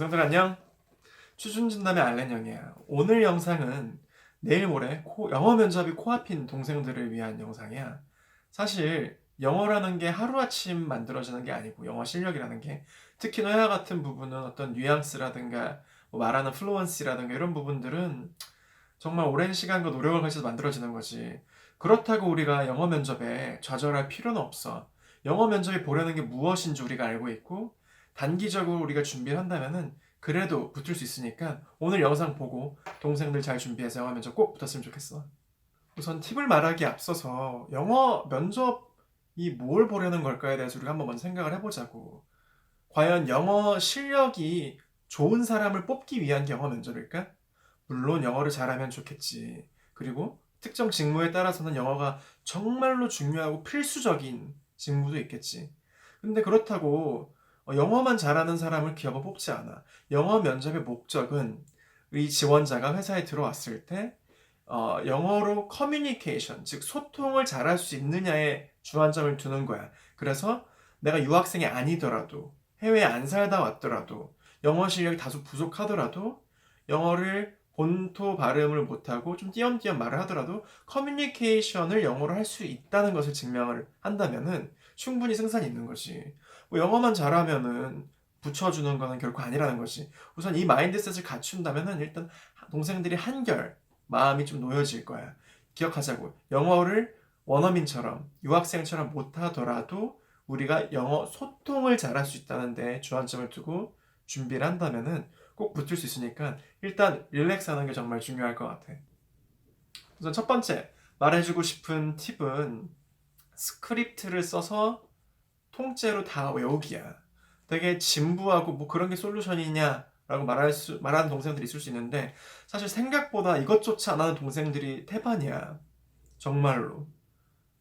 동생들 안녕. 취준진담의 알렌영이야. 오늘 영상은 내일 모레 영어 면접이 코앞인 동생들을 위한 영상이야. 사실 영어라는 게 하루아침 만들어지는 게 아니고 영어 실력이라는 게 특히 너야 같은 부분은 어떤 뉘앙스라든가 뭐 말하는 플루언시라든가 이런 부분들은 정말 오랜 시간과 노력을 거쳐서 만들어지는 거지. 그렇다고 우리가 영어 면접에 좌절할 필요는 없어. 영어 면접이 보려는 게 무엇인지 우리가 알고 있고, 단기적으로 우리가 준비를 한다면은 그래도 붙을 수 있으니까 오늘 영상 보고 동생들 잘 준비해서 영어 면접 꼭 붙었으면 좋겠어. 우선 팁을 말하기에 앞서서 영어 면접이 뭘 보려는 걸까에 대해서 우리가 한번 먼저 생각을 해보자고. 과연 영어 실력이 좋은 사람을 뽑기 위한 게 영어 면접일까? 물론 영어를 잘하면 좋겠지. 그리고 특정 직무에 따라서는 영어가 정말로 중요하고 필수적인 직무도 있겠지. 근데 그렇다고 영어만 잘하는 사람을 기업은 뽑지 않아. 영어 면접의 목적은 이 지원자가 회사에 들어왔을 때 영어로 커뮤니케이션, 즉 소통을 잘할 수 있느냐에 주안점을 두는 거야. 그래서 내가 유학생이 아니더라도 해외에 안 살다 왔더라도 영어 실력이 다소 부족하더라도 영어를 본토 발음을 못하고 좀 띄엄띄엄 말을 하더라도 커뮤니케이션을 영어로 할 수 있다는 것을 증명을 한다면은 충분히 승산이 있는 거지. 뭐 영어만 잘하면은 붙여주는 거는 결코 아니라는 거지. 우선 이 마인드셋을 갖춘다면은 일단 동생들이 한결 마음이 좀 놓여질 거야. 기억하자고. 영어를 원어민처럼 유학생처럼 못하더라도 우리가 영어 소통을 잘할 수 있다는 데 주안점을 두고 준비를 한다면은 꼭 붙을 수 있으니까 일단 릴렉스 하는 게 정말 중요할 것 같아. 우선 첫 번째 말해주고 싶은 팁은 스크립트를 써서 통째로 다 외우기야. 되게 진부하고 뭐 그런 게 솔루션이냐라고 말하는 동생들이 있을 수 있는데 사실 생각보다 이것조차 안 하는 동생들이 태반이야. 정말로.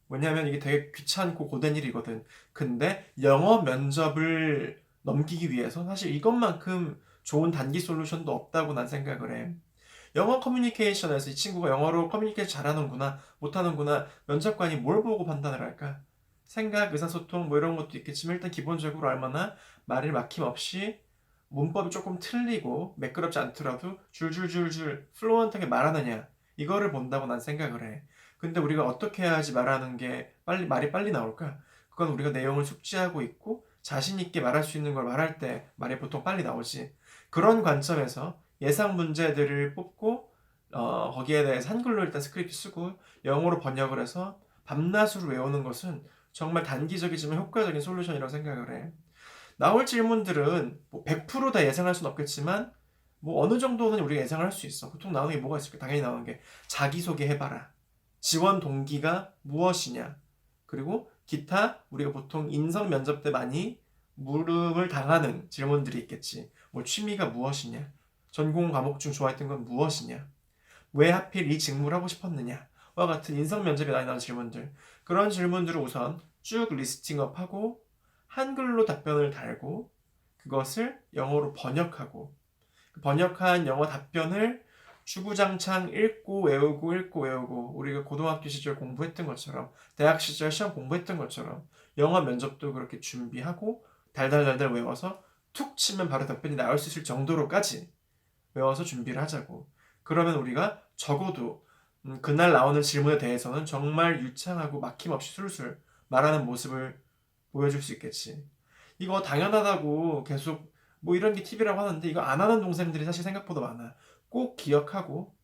왜냐하면 이게 되게 귀찮고 고된 일이거든. 근데 영어 면접을 넘기기 위해서 사실 이것만큼 좋은 단기 솔루션도 없다고 난 생각을 해. 영어 커뮤니케이션에서 이 친구가 영어로 커뮤니케이션 잘하는구나, 못하는구나, 면접관이 뭘 보고 판단을 할까? 생각, 의사소통 뭐 이런 것도 있겠지만 일단 기본적으로 얼마나 말을 막힘없이 문법이 조금 틀리고 매끄럽지 않더라도 줄줄줄줄 플루언트하게 말하느냐 이거를 본다고 난 생각을 해. 근데 우리가 어떻게 해야지 말하는 게 말이 빨리 나올까? 그건 우리가 내용을 숙지하고 있고 자신 있게 말할 수 있는 걸 말할 때 말이 보통 빨리 나오지. 그런 관점에서 예상 문제들을 뽑고 거기에 대해서 한글로 일단 스크립트 쓰고 영어로 번역을 해서 밤낮으로 외우는 것은 정말 단기적이지만 효과적인 솔루션이라고 생각을 해. 나올 질문들은 뭐 100%다 예상할 수는 없겠지만 뭐 어느 정도는 우리가 예상을 할 수 있어. 보통 나오는 게 뭐가 있을까? 당연히 나오는 게 자기소개 해봐라. 지원 동기가 무엇이냐. 그리고 기타 우리가 보통 인성 면접 때 많이 물음을 당하는 질문들이 있겠지. 뭐 취미가 무엇이냐. 전공 과목 중 좋아했던 건 무엇이냐. 왜 하필 이 직무를 하고 싶었느냐. 와 같은 인성 면접에 많이 나오는 질문들. 그런 질문들을 우선 쭉 리스팅업하고 한글로 답변을 달고 그것을 영어로 번역하고 그 번역한 영어 답변을 주구장창 읽고 외우고 우리가 고등학교 시절 공부했던 것처럼 대학 시절 시험 공부했던 것처럼 영어 면접도 그렇게 준비하고 달달달달 외워서 툭 치면 바로 답변이 나올 수 있을 정도로까지 외워서 준비를 하자고. 그러면 우리가 적어도 그날 나오는 질문에 대해서는 정말 유창하고 막힘없이 술술 말하는 모습을 보여줄 수 있겠지. 이거 당연하다고 계속 뭐 이런 게 팁이라고 하는데 이거 안 하는 동생들이 사실 생각보다 많아. 꼭 기억하고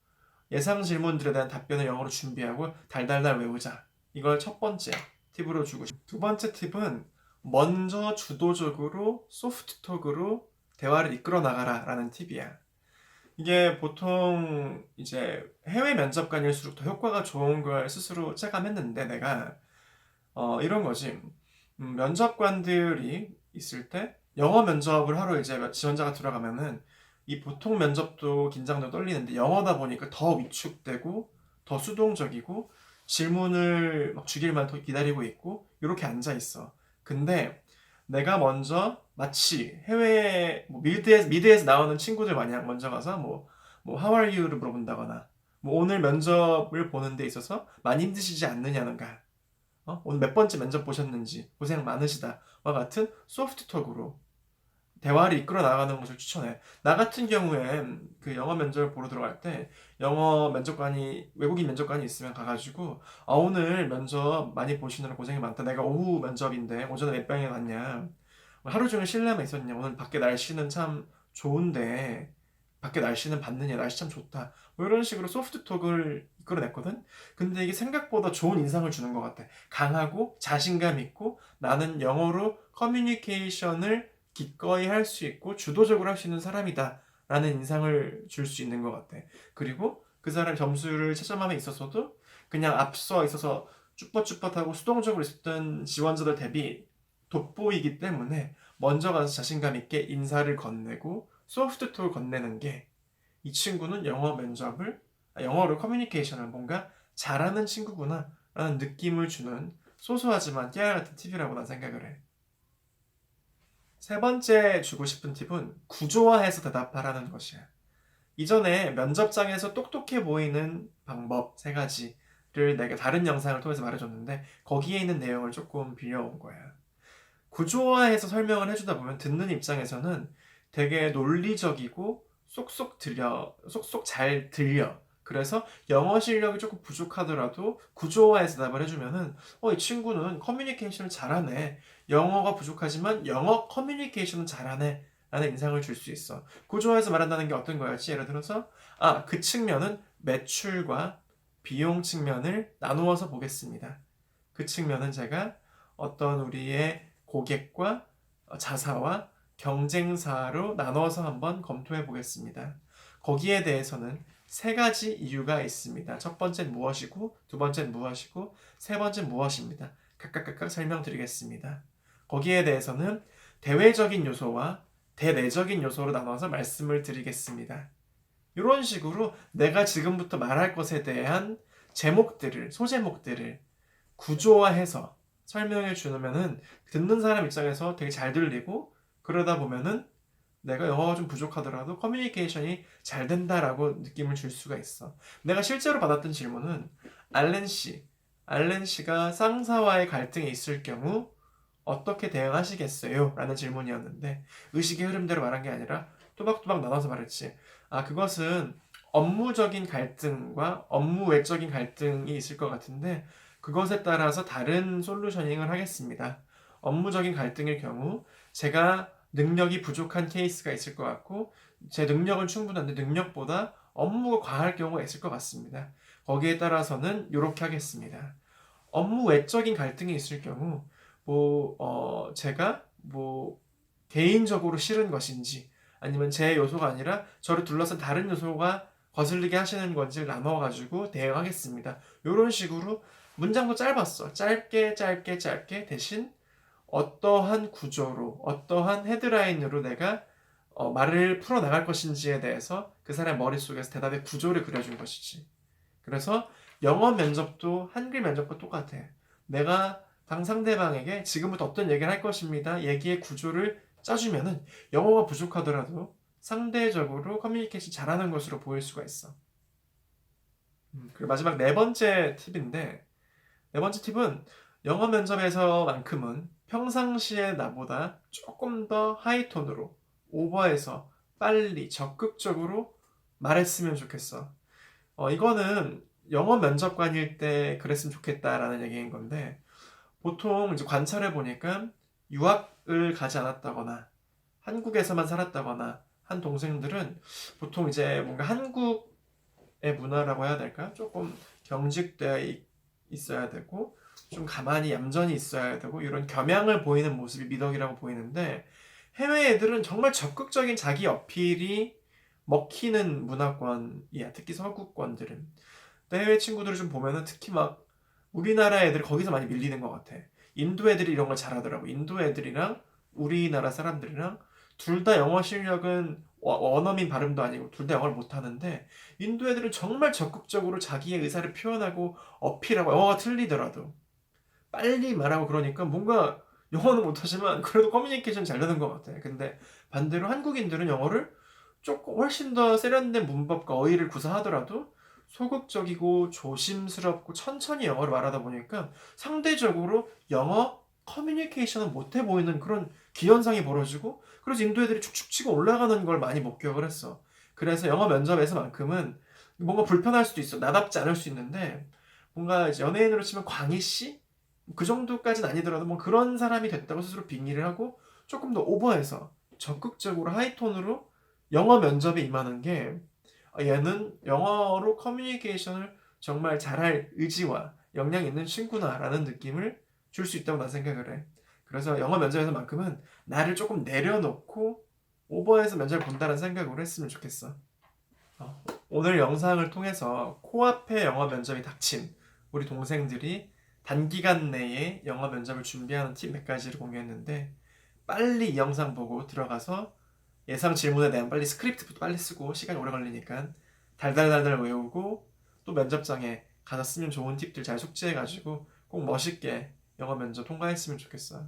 예상 질문들에 대한 답변을 영어로 준비하고 달달달 외우자. 이걸 첫 번째 팁으로 주고 싶어. 두 번째 팁은 먼저 주도적으로 소프트톡으로 대화를 이끌어 나가라 라는 팁이야. 이게 보통 이제 해외 면접관일수록 더 효과가 좋은 걸 스스로 체감했는데 내가 이런 거지. 면접관들이 있을 때 영어 면접을 하러 이제 지원자가 들어가면은 이 보통 면접도 긴장도 떨리는데 영어다 보니까 더 위축되고 더 수동적이고 질문을 막 주길만 더 기다리고 있고 이렇게 앉아 있어. 근데 내가 먼저 마치 해외 뭐 미드에서 나오는 친구들 마냥 먼저 가서 뭐 How are you를 물어본다거나 뭐 오늘 면접을 보는 데 있어서 많이 힘드시지 않느냐는가 오늘 몇 번째 면접 보셨는지 고생 많으시다와 같은 소프트톡으로 대화를 이끌어 나가는 것을 추천해. 나 같은 경우엔 그 영어 면접을 보러 들어갈 때 영어 면접관이 외국인 면접관이 있으면 가가지고 오늘 면접 많이 보시느라 고생이 많다. 내가 오후 면접인데 오전에 몇 병에 갔냐. 하루 종일 실내만 있었냐. 오늘 밖에 날씨는 참 좋은데 밖에 날씨는 봤느냐. 날씨 참 좋다. 뭐 이런 식으로 소프트 톡을 이끌어냈거든. 근데 이게 생각보다 좋은 인상을 주는 것 같아. 강하고 자신감 있고 나는 영어로 커뮤니케이션을 기꺼이 할 수 있고 주도적으로 할 수 있는 사람이다 라는 인상을 줄 수 있는 것 같아. 그리고 그 사람 점수를 채점함에 있어서도 그냥 앞서 있어서 쭈뼛쭈뼛하고 수동적으로 있었던 지원자들 대비 돋보이기 때문에 먼저 가서 자신감 있게 인사를 건네고 소프트톡을 건네는 게 이 친구는 영어로 커뮤니케이션을 뭔가 잘하는 친구구나 라는 느낌을 주는 소소하지만 깨알 같은 팁이라고 난 생각을 해. 세 번째 주고 싶은 팁은 구조화해서 대답하라는 것이야. 이전에 면접장에서 똑똑해 보이는 방법 세 가지를 내가 다른 영상을 통해서 말해줬는데 거기에 있는 내용을 조금 빌려온 거야. 구조화해서 설명을 해주다 보면 듣는 입장에서는 되게 논리적이고 쏙쏙 잘 들려. 그래서 영어 실력이 조금 부족하더라도 구조화해서 대답을 해주면은 이 친구는 커뮤니케이션을 잘하네. 영어가 부족하지만 영어 커뮤니케이션은 잘하네. 라는 인상을 줄 수 있어. 구조화해서 말한다는 게 어떤 거였지? 예를 들어서 그 측면은 매출과 비용 측면을 나누어서 보겠습니다. 그 측면은 제가 어떤 우리의 고객과 자사와 경쟁사로 나눠서 한번 검토해 보겠습니다. 거기에 대해서는 세 가지 이유가 있습니다. 첫 번째는 무엇이고, 두 번째는 무엇이고, 세 번째는 무엇입니다. 각각 설명드리겠습니다. 거기에 대해서는 대외적인 요소와 대내적인 요소로 나눠서 말씀을 드리겠습니다. 이런 식으로 내가 지금부터 말할 것에 대한 소제목들을 구조화해서 설명해 주면은 듣는 사람 입장에서 되게 잘 들리고 그러다 보면은 내가 영어가 좀 부족하더라도 커뮤니케이션이 잘 된다라고 느낌을 줄 수가 있어. 내가 실제로 받았던 질문은 알렌 씨가 상사와의 갈등이 있을 경우 어떻게 대응하시겠어요? 라는 질문이었는데 의식의 흐름대로 말한 게 아니라 또박또박 나눠서 말했지. 그것은 업무적인 갈등과 업무 외적인 갈등이 있을 것 같은데 그것에 따라서 다른 솔루셔닝을 하겠습니다. 업무적인 갈등일 경우 제가 능력이 부족한 케이스가 있을 것 같고 제 능력은 충분한데 능력보다 업무가 과할 경우가 있을 것 같습니다. 거기에 따라서는 이렇게 하겠습니다. 업무 외적인 갈등이 있을 경우 제가 개인적으로 싫은 것인지 아니면 제 요소가 아니라 저를 둘러싼 다른 요소가 거슬리게 하시는 건지를 나눠가지고 대응하겠습니다. 이런 식으로 문장도 짧았어. 짧게 대신 어떠한 구조로 어떠한 헤드라인으로 내가 말을 풀어나갈 것인지에 대해서 그 사람 머릿속에서 대답의 구조를 그려준 것이지. 그래서 영어 면접도 한글 면접과 똑같아. 내가 상대방에게 지금부터 어떤 얘기를 할 것입니다. 얘기의 구조를 짜주면은 영어가 부족하더라도 상대적으로 커뮤니케이션 잘하는 것으로 보일 수가 있어. 그리고 마지막 네 번째 팁인데 네 번째 팁은 영어 면접에서만큼은 평상시에 나보다 조금 더 하이톤으로 오버해서 빨리 적극적으로 말했으면 좋겠어. 이거는 영어 면접관일 때 그랬으면 좋겠다라는 얘기인 건데 보통 이제 관찰해 보니까 유학을 가지 않았다거나 한국에서만 살았다거나 한 동생들은 보통 이제 뭔가 한국의 문화라고 해야 될까? 조금 경직되어 있어야 되고 좀 가만히 얌전히 있어야 되고 이런 겸양을 보이는 모습이 미덕이라고 보이는데 해외 애들은 정말 적극적인 자기 어필이 먹히는 문화권이야. 특히 서구권들은. 해외 친구들을 좀 보면은 특히 막 우리나라 애들 거기서 많이 밀리는 것 같아. 인도 애들이 이런 걸 잘하더라고. 인도 애들이랑 우리나라 사람들이랑 둘 다 영어 실력은 원어민 발음도 아니고 둘 다 영어를 못하는데 인도 애들은 정말 적극적으로 자기의 의사를 표현하고 어필하고 영어가 틀리더라도 빨리 말하고 그러니까 뭔가 영어는 못하지만 그래도 커뮤니케이션 잘 되는 것 같아. 근데 반대로 한국인들은 영어를 조금 훨씬 더 세련된 문법과 어휘를 구사하더라도 소극적이고 조심스럽고 천천히 영어를 말하다 보니까 상대적으로 영어 커뮤니케이션을 못해 보이는 그런 기현상이 벌어지고, 그래서 인도 애들이 축축 치고 올라가는 걸 많이 목격을 했어. 그래서 영어 면접에서만큼은 뭔가 불편할 수도 있어. 나답지 않을 수 있는데, 뭔가 이제 연예인으로 치면 광희 씨? 그 정도까지는 아니더라도 뭐 그런 사람이 됐다고 스스로 빙의를 하고 조금 더 오버해서 적극적으로 하이톤으로 영어 면접에 임하는 게, 얘는 영어로 커뮤니케이션을 정말 잘할 의지와 역량이 있는 친구나라는 느낌을 줄 수 있다고 난 생각을 해. 그래서 영어 면접에서만큼은 나를 조금 내려놓고 오버해서 면접을 본다는 생각으로 했으면 좋겠어. 오늘 영상을 통해서 코앞에 영어 면접이 닥친 우리 동생들이 단기간 내에 영어 면접을 준비하는 팁 몇 가지를 공유했는데, 빨리 이 영상 보고 들어가서 예상 질문에 대한 빨리 스크립트부터 빨리 쓰고 시간이 오래 걸리니까 달달달달 외우고, 또 면접장에 가서 쓰면 좋은 팁들 잘 숙지해가지고 꼭 멋있게 영어 면접 통과했으면 좋겠어.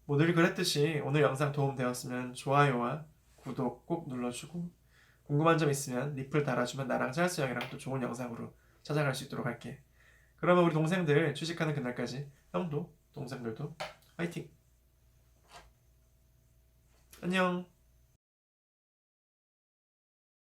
뭐 늘 그랬듯이 오늘 영상 도움되었으면 좋아요와 구독 꼭 눌러주고, 궁금한 점 있으면 리플 달아주면 나랑 찰스 형이랑 또 좋은 영상으로 찾아갈 수 있도록 할게. 그러면 우리 동생들 취직하는 그날까지 형도 동생들도 화이팅! 안녕!